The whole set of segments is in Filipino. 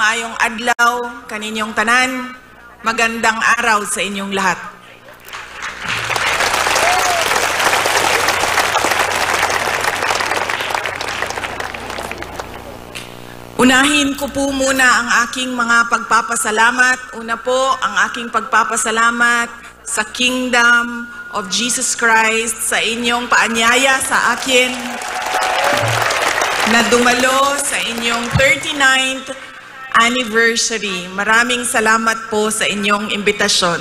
maayong adlaw kaninyong tanan. Magandang araw sa inyong lahat. Unahin ko po muna ang aking mga pagpapasalamat. Una po, ang aking pagpapasalamat sa Kingdom of Jesus Christ sa inyong paanyaya sa akin na dumalo sa inyong 39th anniversary. Maraming salamat po sa inyong imbitasyon.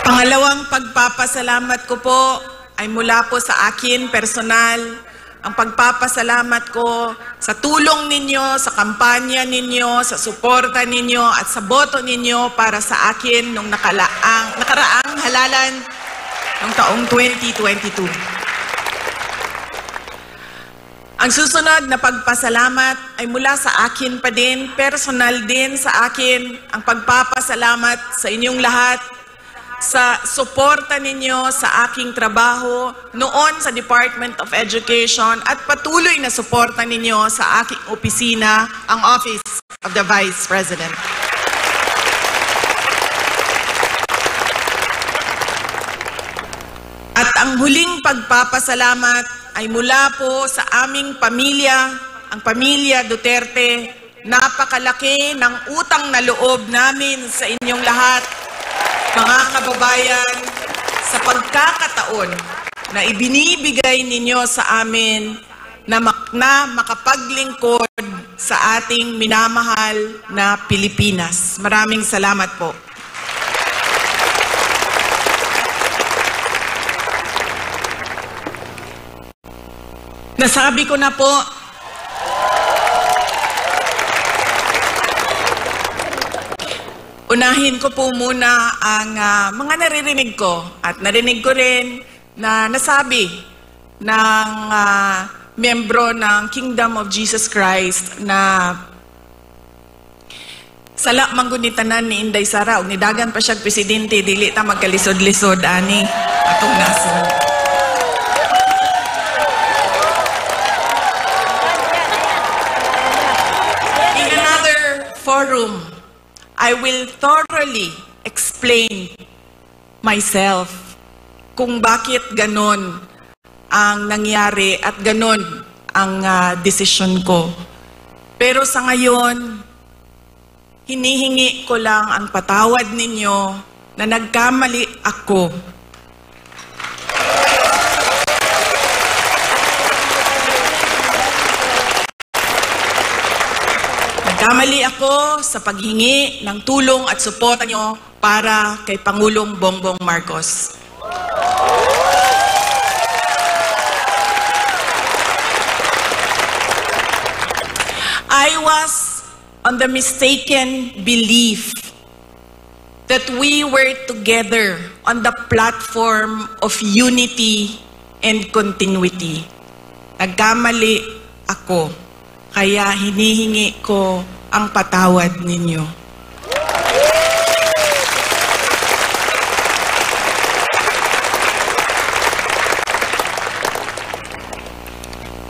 Pangalawang pagpapasalamat ko po ay mula po sa akin personal. Ang pagpapasalamat ko sa tulong ninyo, sa kampanya ninyo, sa suporta ninyo at sa boto ninyo para sa akin nung nakaraang halalan ng taong 2022. Ang susunod na pagpasalamat ay mula sa akin pa din, personal din sa akin, ang pagpapasalamat sa inyong lahat sa suporta ninyo sa aking trabaho noon sa Department of Education at patuloy na suporta ninyo sa aking opisina, ang Office of the Vice President. At ang huling pagpapasalamat ay mula po sa aming pamilya, ang pamilya Duterte. Napakalaki ng utang na loob namin sa inyong lahat, mga kababayan, sa pagkakataon na ibinibigay ninyo sa amin na makapaglingkod sa ating minamahal na Pilipinas. Maraming salamat po. Nasabi ko na po, unahin ko po muna ang mga naririnig ko at narinig ko rin na nasabi ng miyembro ng Kingdom of Jesus Christ na sala manggunitanan ni Inday Sara ug nidagan pa siya presidente dili ta magkalisod-lisod ani atong nasod. In another forum, I will thoroughly explain myself kung bakit ganon ang nangyari at ganon ang desisyon ko. Pero sa ngayon, hinihingi ko lang ang patawad ninyo na nagkamali ako. Nagkamali ako sa paghingi ng tulong at suporta nyo para kay Pangulong Bongbong Marcos. I was on the mistaken belief that we were together on the platform of unity and continuity. Nagkamali ako, kaya hinihingi ko ang patawad ninyo.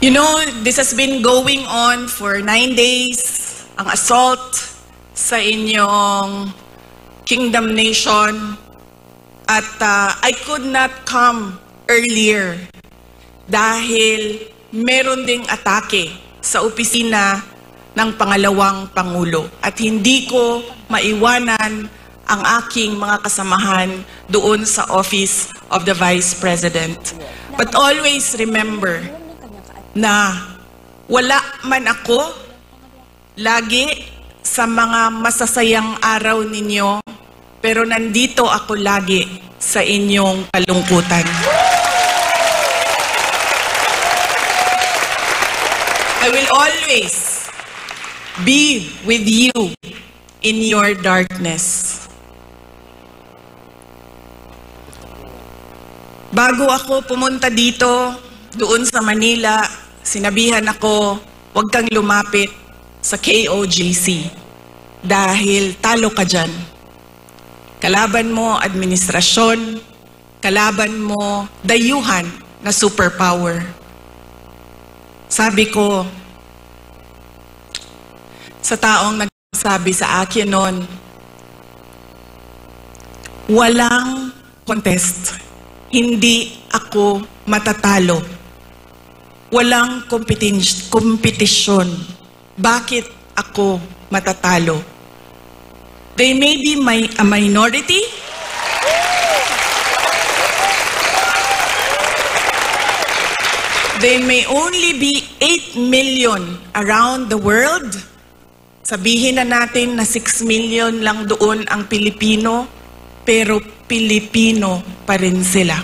You know, this has been going on for 9 days, ang assault sa inyong Kingdom Nation. At I could not come earlier dahil meron ding atake sa opisina ng pangalawang Pangulo. At hindi ko maiwanan ang aking mga kasamahan doon sa Office of the Vice President. But always remember na wala man ako lagi sa mga masasayang araw ninyo, pero nandito ako lagi sa inyong kalungkutan. I will always be with you in your darkness. Bago ako pumunta dito, doon sa Manila, sinabihan ako, huwag kang lumapit sa KOJC dahil talo ka dyan. Kalaban mo administrasyon, kalaban mo dayuhan na superpower. Sabi ko sa taong nagsabi sa akin noon, walang contest. Hindi ako matatalo. Walang kompetisyon. Bakit ako matatalo? They may be a minority. They may only be 8 million around the world. Sabihin na natin na 6 million lang doon ang Pilipino, pero Pilipino pa rin sila.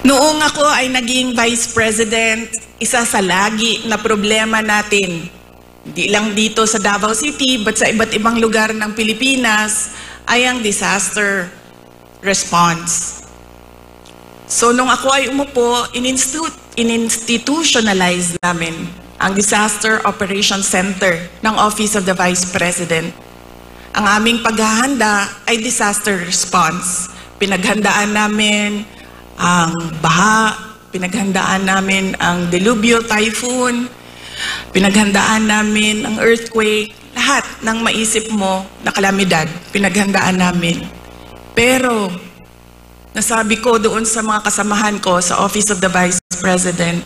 Noong ako ay naging Vice President, isa sa lagi na problema natin, hindi lang dito sa Davao City, but sa iba't ibang lugar ng Pilipinas, ay ang disaster response. So nung ako ay umupo, in-institutionalize namin ang Disaster Operations Center ng Office of the Vice President. Ang aming paghahanda ay disaster response. Pinaghandaan namin ang baha, pinaghandaan namin ang delubyo, typhoon, pinaghandaan namin ang earthquake, lahat ng maisip mo na kalamidad, pinaghandaan namin. Pero nasabi ko doon sa mga kasamahan ko sa Office of the Vice President,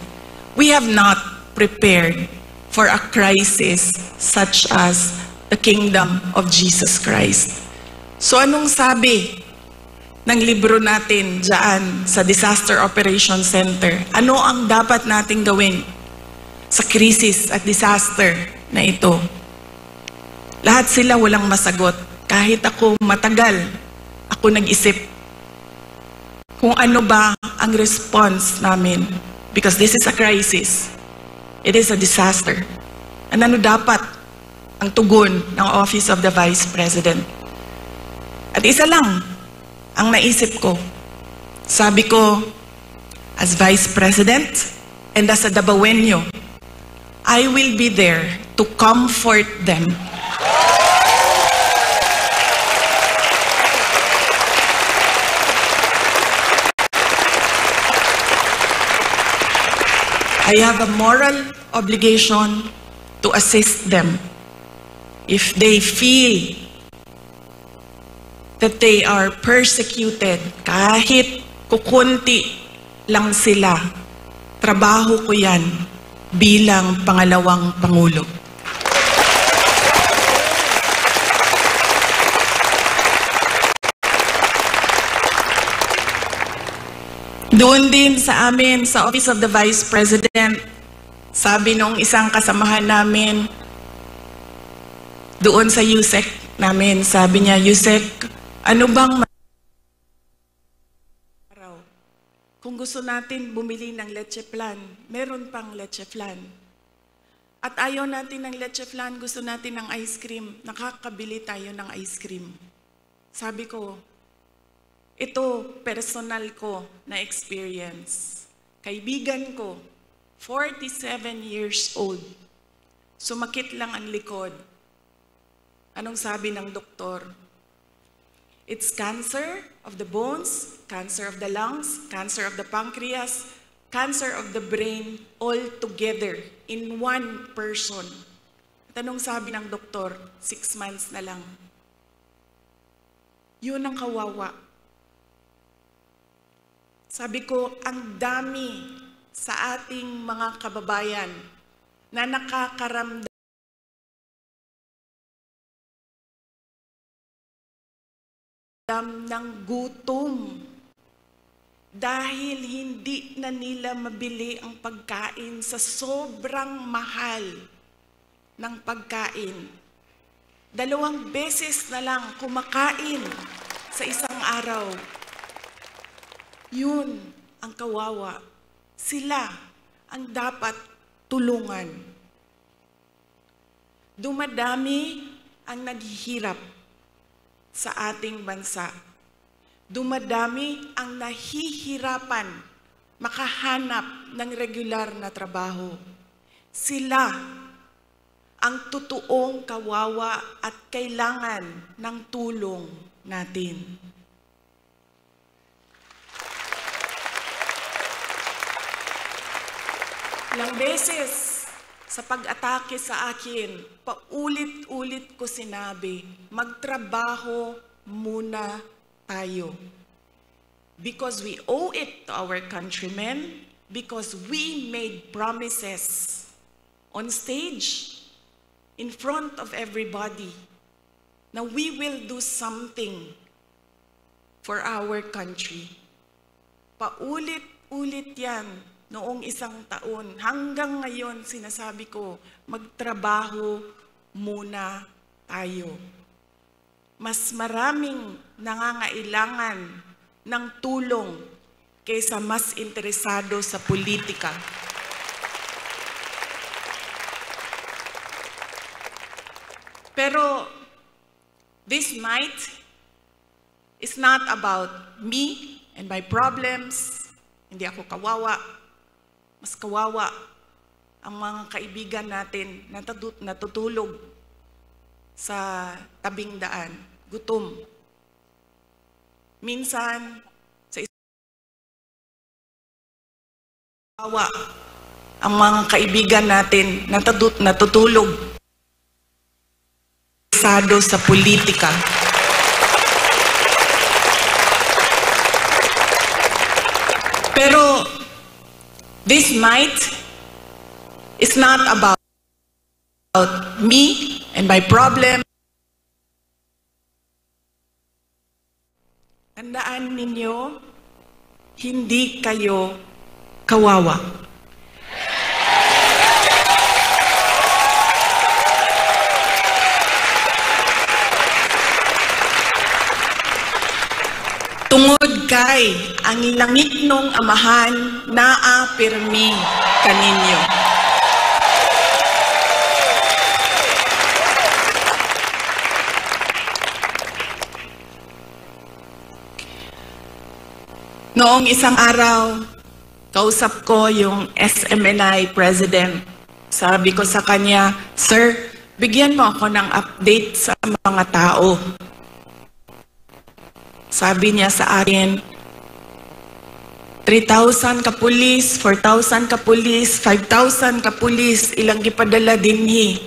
we have not prepared for a crisis such as the kingdom of Jesus Christ. So anong sabi ng libro natin dyan sa Disaster Operations Center? Ano ang dapat nating gawin sa krisis at disaster na ito? Lahat sila walang masagot. Kahit ako matagal, ako nag-isip kung ano ba ang response namin. Because this is a crisis. It is a disaster. And ano dapat ang tugon ng Office of the Vice President? At isa lang ang naisip ko. Sabi ko, as Vice President and as a Dabawenyo, I will be there to comfort them. I have a moral obligation to assist them if they feel that they are persecuted. Kahit kukunti lang sila, trabaho ko yan bilang pangalawang Pangulo. Doon din sa amin, sa Office of the Vice President, sabi nung isang kasamahan namin, doon sa USEC namin, sabi niya, USEC, ano bang araw? Kung gusto natin bumili ng leche flan, meron pang leche flan. At ayaw natin ng leche flan, gusto natin ng ice cream, nakakabili tayo ng ice cream. Sabi ko, ito, personal ko na experience. Kaibigan ko, 47 years old. Sumakit lang ang likod. Anong sabi ng doktor? It's cancer of the bones, cancer of the lungs, cancer of the pancreas, cancer of the brain, all together in one person. At anong sabi ng doktor? 6 months na lang. Yun ang kawawa. Sabi ko, ang dami sa ating mga kababayan na nakakaramdam ng gutom dahil hindi na nila mabili ang pagkain sa sobrang mahal ng pagkain. 2 beses na lang kumakain sa isang araw. Yun ang kawawa. Sila ang dapat tulungan. Dumadami ang naghihirap sa ating bansa. Dumadami ang nahihirapan makahanap ng regular na trabaho. Sila ang totoong kawawa at kailangan ng tulong natin. Ilang beses sa pag-atake sa akin, paulit-ulit ko sinabi, magtrabaho muna tayo. Because we owe it to our countrymen, because we made promises on stage, in front of everybody, na we will do something for our country. Paulit-ulit yan noong isang taon. Hanggang ngayon, sinasabi ko, magtrabaho muna tayo. Mas maraming nangangailangan ng tulong kaysa mas interesado sa politika. Pero this night is not about me and my problems. Hindi ako kawawa. Mas kawawa ang mga kaibigan natin na natutulog sa tabing daan, gutom. Minsan, sa kawawa ang mga kaibigan natin na natutulog sa politika. Pero this night is not about me and my problem. Tandaan ninyo, hindi kayo kawawa. Tungod kay ang langit nung amahan naa pirmi kaninyo. Noong isang araw, kausap ko yung SMNI President. Sabi ko sa kanya, "Sir, bigyan mo ako ng update sa mga tao." Sabi niya sa akin, 3,000 ka pulis, 4,000 ka pulis, 5,000 ka pulis, ilang gipadala dinhi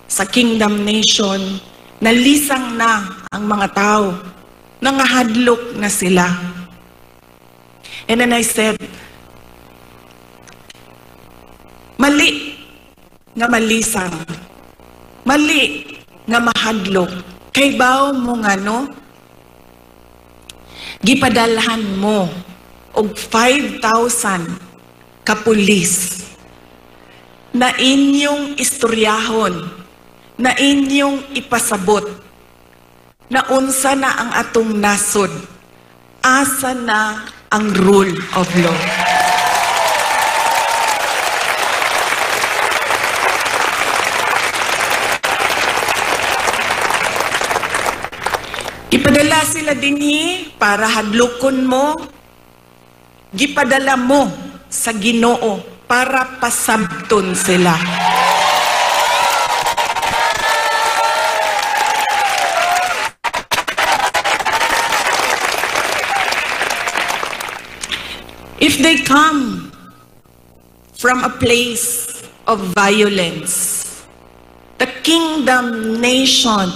sa Kingdom Nation. Nalisang na ang mga tao. Nangahadlok na sila. And then I said, mali nga malisang, mali nga mahadlok, kay baw mo nga no, gipadalhan mo og 5,000 ka pulis na inyong istoryahon, na inyong ipasabot, na unsa na ang atong nasod, asa na ang rule of law. Gipadala sila dinhi para hadlokon mo, gipadala mo sa Ginoo para pasabton sila. If they come from a place of violence, the Kingdom Nation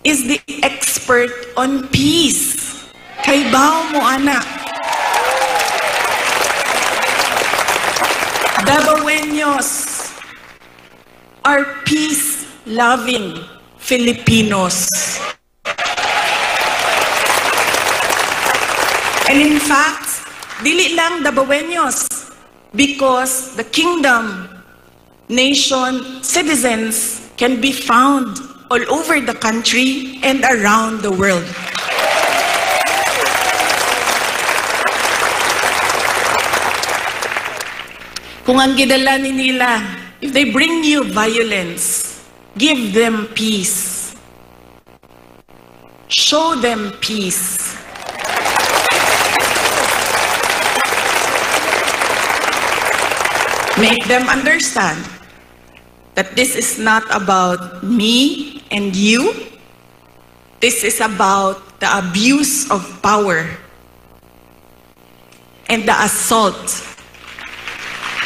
is the expert on peace. Kay baw mo, anak. Dabaweños are peace-loving Filipinos. And in fact, dili lang Dabaweños, because the Kingdom Nation citizens can be found all over the country and around the world. Kung ang gidala nila, if they bring you violence, give them peace. Show them peace. Make them understand that this is not about me and you. This is about the abuse of power and the assault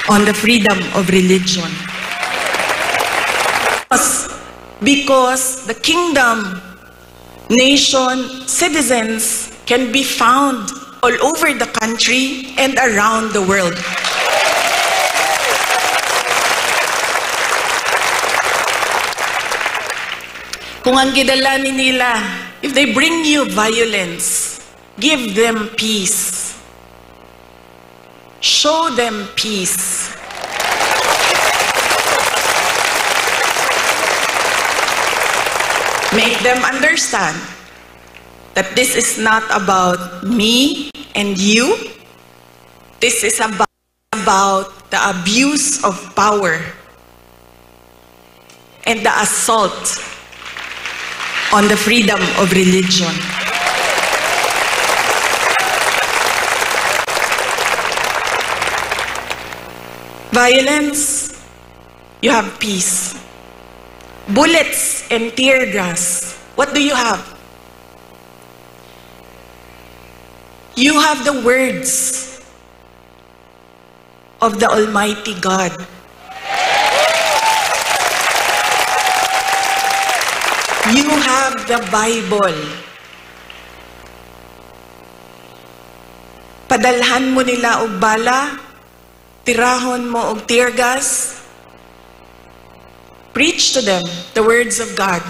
on the freedom of religion. Because the kingdom, nation, citizens can be found all over the country and around the world. Kung ang gidalanin nila, if they bring you violence, give them peace. Show them peace. Make them understand that this is not about me and you. This is about the abuse of power and the assault on the freedom of religion. Violence, you have peace. Bullets and tear gas, what do you have? You have the words of the Almighty God. You have the Bible. Padalhan mo nila og bala, tirahon mo og tear gas. Preach to them the words of God.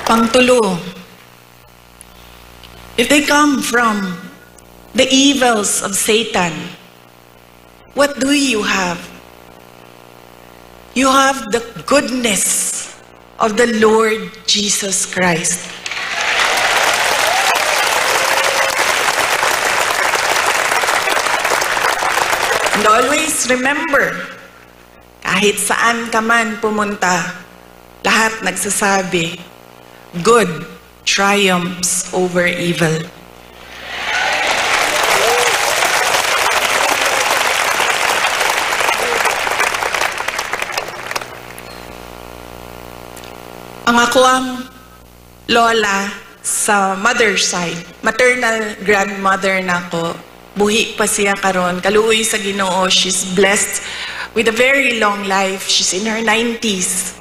Pangtulo, if they come from the evils of Satan, what do you have? You have the goodness of the Lord Jesus Christ. And always remember, kahit saan ka man pumunta, lahat nagsasabi, good triumphs over evil. Ang ako ang lola sa mother's side, maternal grandmother na ako, buhi pa siya karon, kaluoy sa Ginoo. She's blessed with a very long life. She's in her 90s.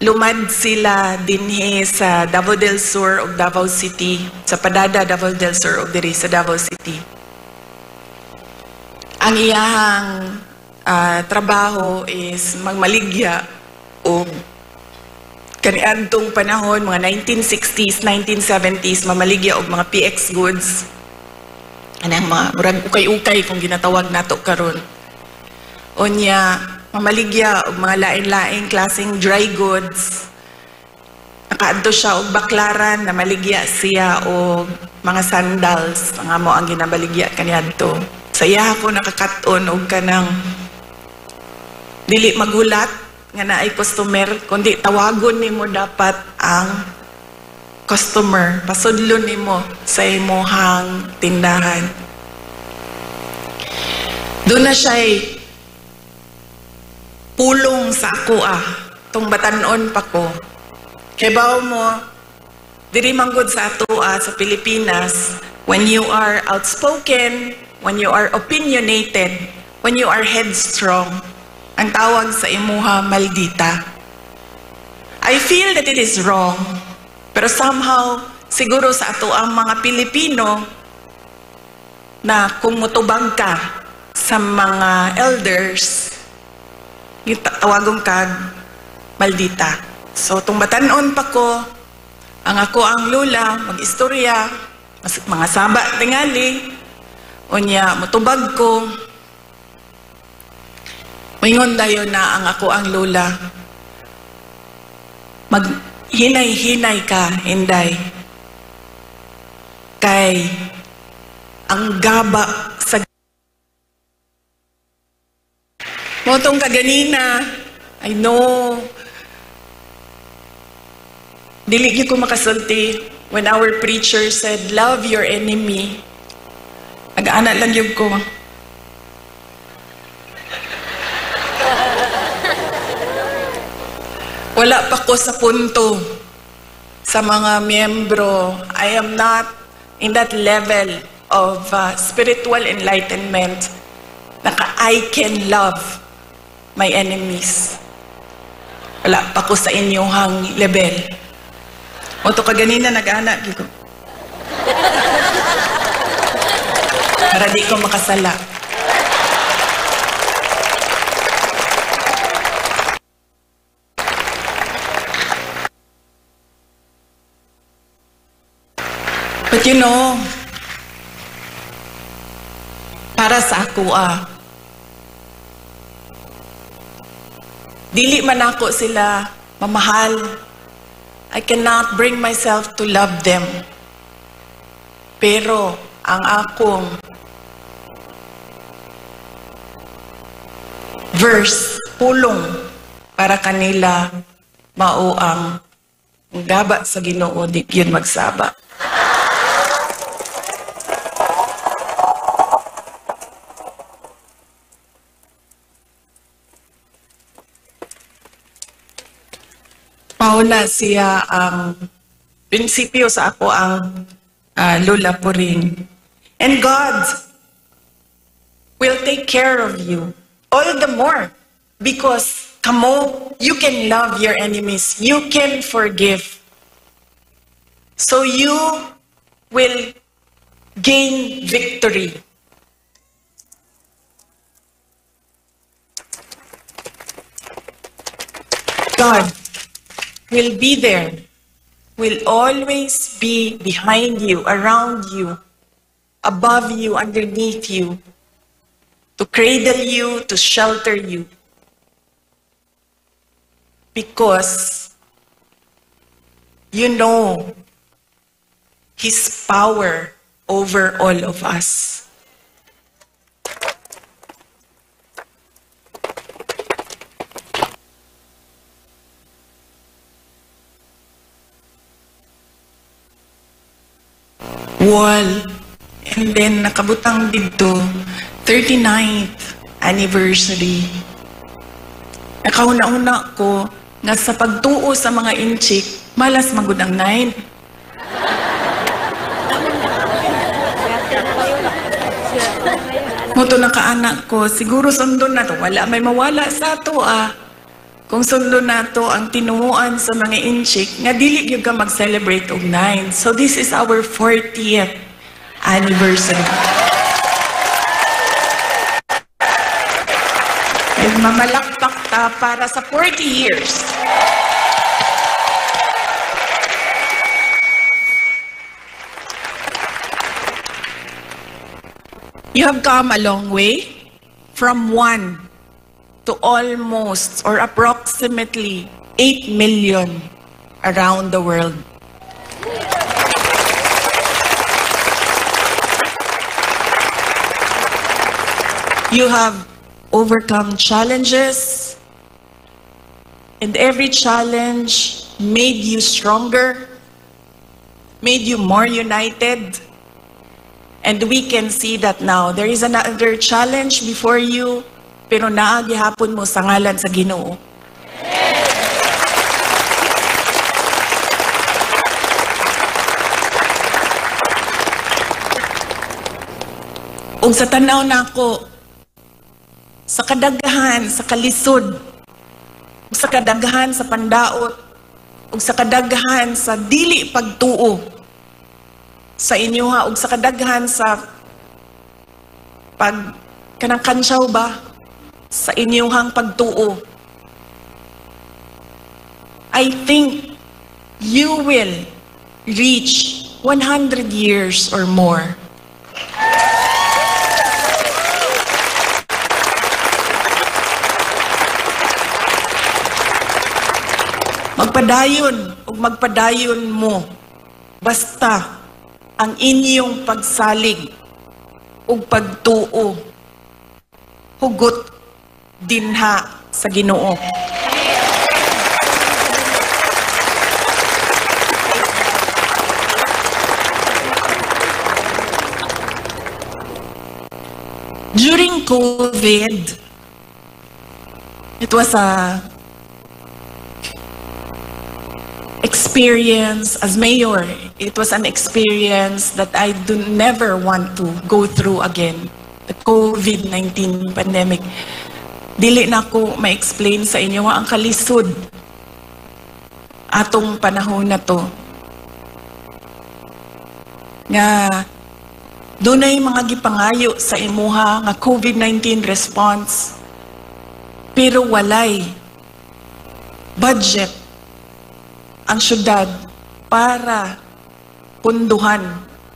Lumad sila dinhi sa Davao del Sur of Davao City, sa Padada Davao del Sur of diri sa Davao City. Ang iyahang trabaho is magmaligya o kaniadtong panahon, mga 1960s, 1970s, mamaligya og mga PX goods. Anang mga murag ukay-ukay kung ginatawag nato karon. Onya, mamaligya og mga lain-laing klaseng dry goods. Nakaadto siya og baklaran, na maligya siya og mga sandals, mga mo ang ginabaligya kaniadto. Saya ako nakakaton og kanang dili magulat nga naay customer, kundi tawagon nimo dapat ang customer, pasudlon nimo sa imong tindahan. Doon na siya'y pulong sa ako tong batanon pa ko. Kay bawo mo, diri manggod sa ato sa Pilipinas, when you are outspoken, when you are opinionated, when you are headstrong, ang tawag sa imuha maldita. I feel that it is wrong, pero somehow, siguro sa ato ang mga Pilipino, na kung mutubag ka sa mga elders, tawagong kag maldita. So, itong batanon pa ko, ang ako ang lula, mag-istorya, mga saba tingali, unya, mutubag ko, mingon dayon na ang ako ang lula, maghinay-hinay ka, Inday. Kay ang gaba sa motong kaganina, I know, dili gyud ko makasulti, when our preacher said, love your enemy, nag-ana lang yun ko. Wala pa ko sa punto sa mga miyembro. I am not in that level of spiritual enlightenment na I can love my enemies. Wala pa ko sa inyong level. O to kaganina nag-ana ko. Para di ko makasala. But you know, para sa ako dili man ako sila mamahal. I cannot bring myself to love them. Pero ang akong verse, pulong para kanila mao ang gaba sa Ginoo, di yun magsaba. Mauna siya ang prinsipyo sa ako ang lula po rin. And God will take care of you all the more because kamo, you can love your enemies. You can forgive. So you will gain victory. God will be there, will always be behind you, around you, above you, underneath you, to cradle you, to shelter you. Because you know His power over all of us. Wall. And then nakabutang dito 39th anniversary. Nakauna-una ko nga sa pagtuo sa mga inchik, malas magud ang 9. Moto nakaanak ko, siguro sundon na to. Wala may mawala sa to Kung sundon na to ang tinuuan sa mga inchik, nga dili gyud ka mag-celebrate og 9. So this is our 40th anniversary. And mamalakpak ta para sa 40 years. You have come a long way from 1 to almost or approximately 8 million around the world. You have overcome challenges, and every challenge made you stronger, made you more united. And we can see that now. There is another challenge before you, pero naagihapon mo sa ngalan sa Ginoo. Ug sa tanaw nako, sa kadaghan, sa kalisod, ug sa kadaghan sa pandaot, ug sa kadaghan sa dili pagtuo sa inyo ug sa kadaghan sa kanang kansyaw ba sa inyong pagtuo. I think you will reach 100 years or more. Magpadayon ug magpadayon mo basta ang inyong pagsalig ug pagtuo hugot dinha sa Ginoo. During COVID, it was a experience as mayor. It was an experience that I do never want to go through again. The COVID-19 pandemic. Dili na ko ma-explain sa inyo ang kalisod atong panahon na to. Nga dunay mga gipangayo sa imuha nga COVID-19 response, pero walay budget ang syudad para punduhan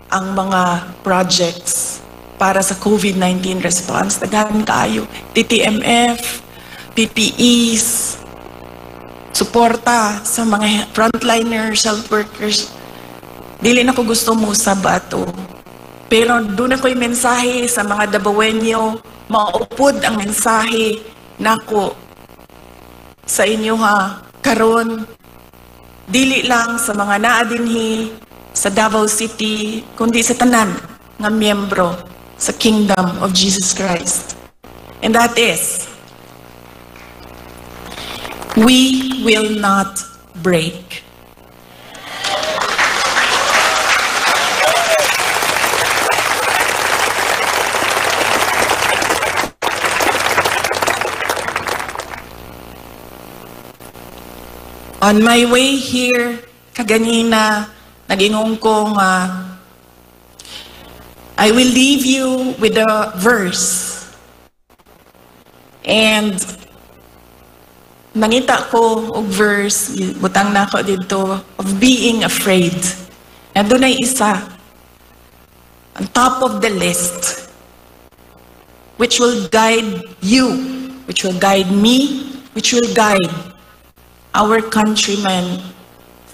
ang mga projects para sa COVID-19 response. Daghan kaayo, TTMF, PPEs, suporta sa mga frontliners, health workers. Dili na ko gusto mo sa bato. Pero doon ako'y mensahe sa mga Dabawenyo, maupod ang mensahe nako sa inyo ha, karon dili lang sa mga naadinhi sa Davao City, kundi sa tanan nga miyembro sa Kingdom of Jesus Christ. And that is, we will not break. On my way here, kaganina, nag-ingong kong, I will leave you with a verse. And nangita ko og verse, butang na ako dito, of being afraid. And doon ay isa, on top of the list, which will guide you, which will guide me, which will guide our countrymen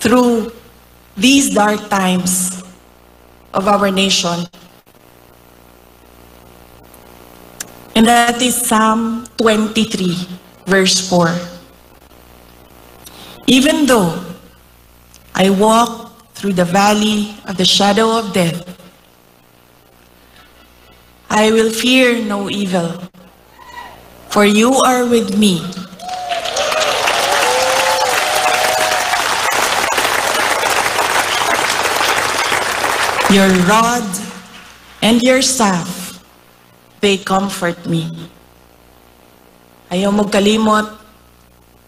through these dark times of our nation. And that is Psalm 23, verse 4. Even though I walk through the valley of the shadow of death, I will fear no evil, for you are with me. Your rod and your staff, they comfort me. Ayaw mo kalimot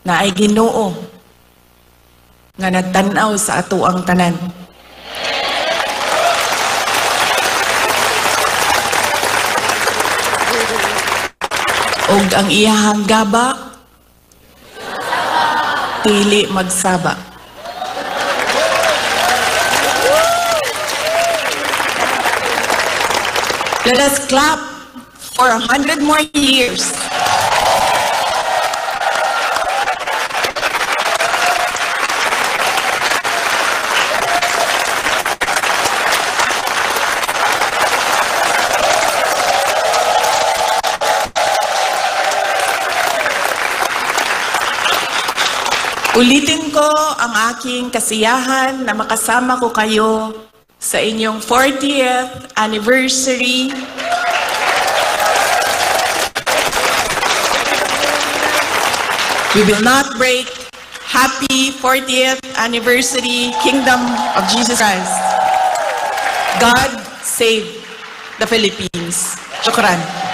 na ay Ginoo nga nagtanaw sa ato ang tanan. Og ang iyahang gaba, dili magsaba. Let us clap for 100 more years. Ulitin ko ang aking kasiyahan na makasama ko kayo sa inyong 40th anniversary We will not break. Happy 40th anniversary, Kingdom of Jesus Christ. God save the Philippines. Shukran.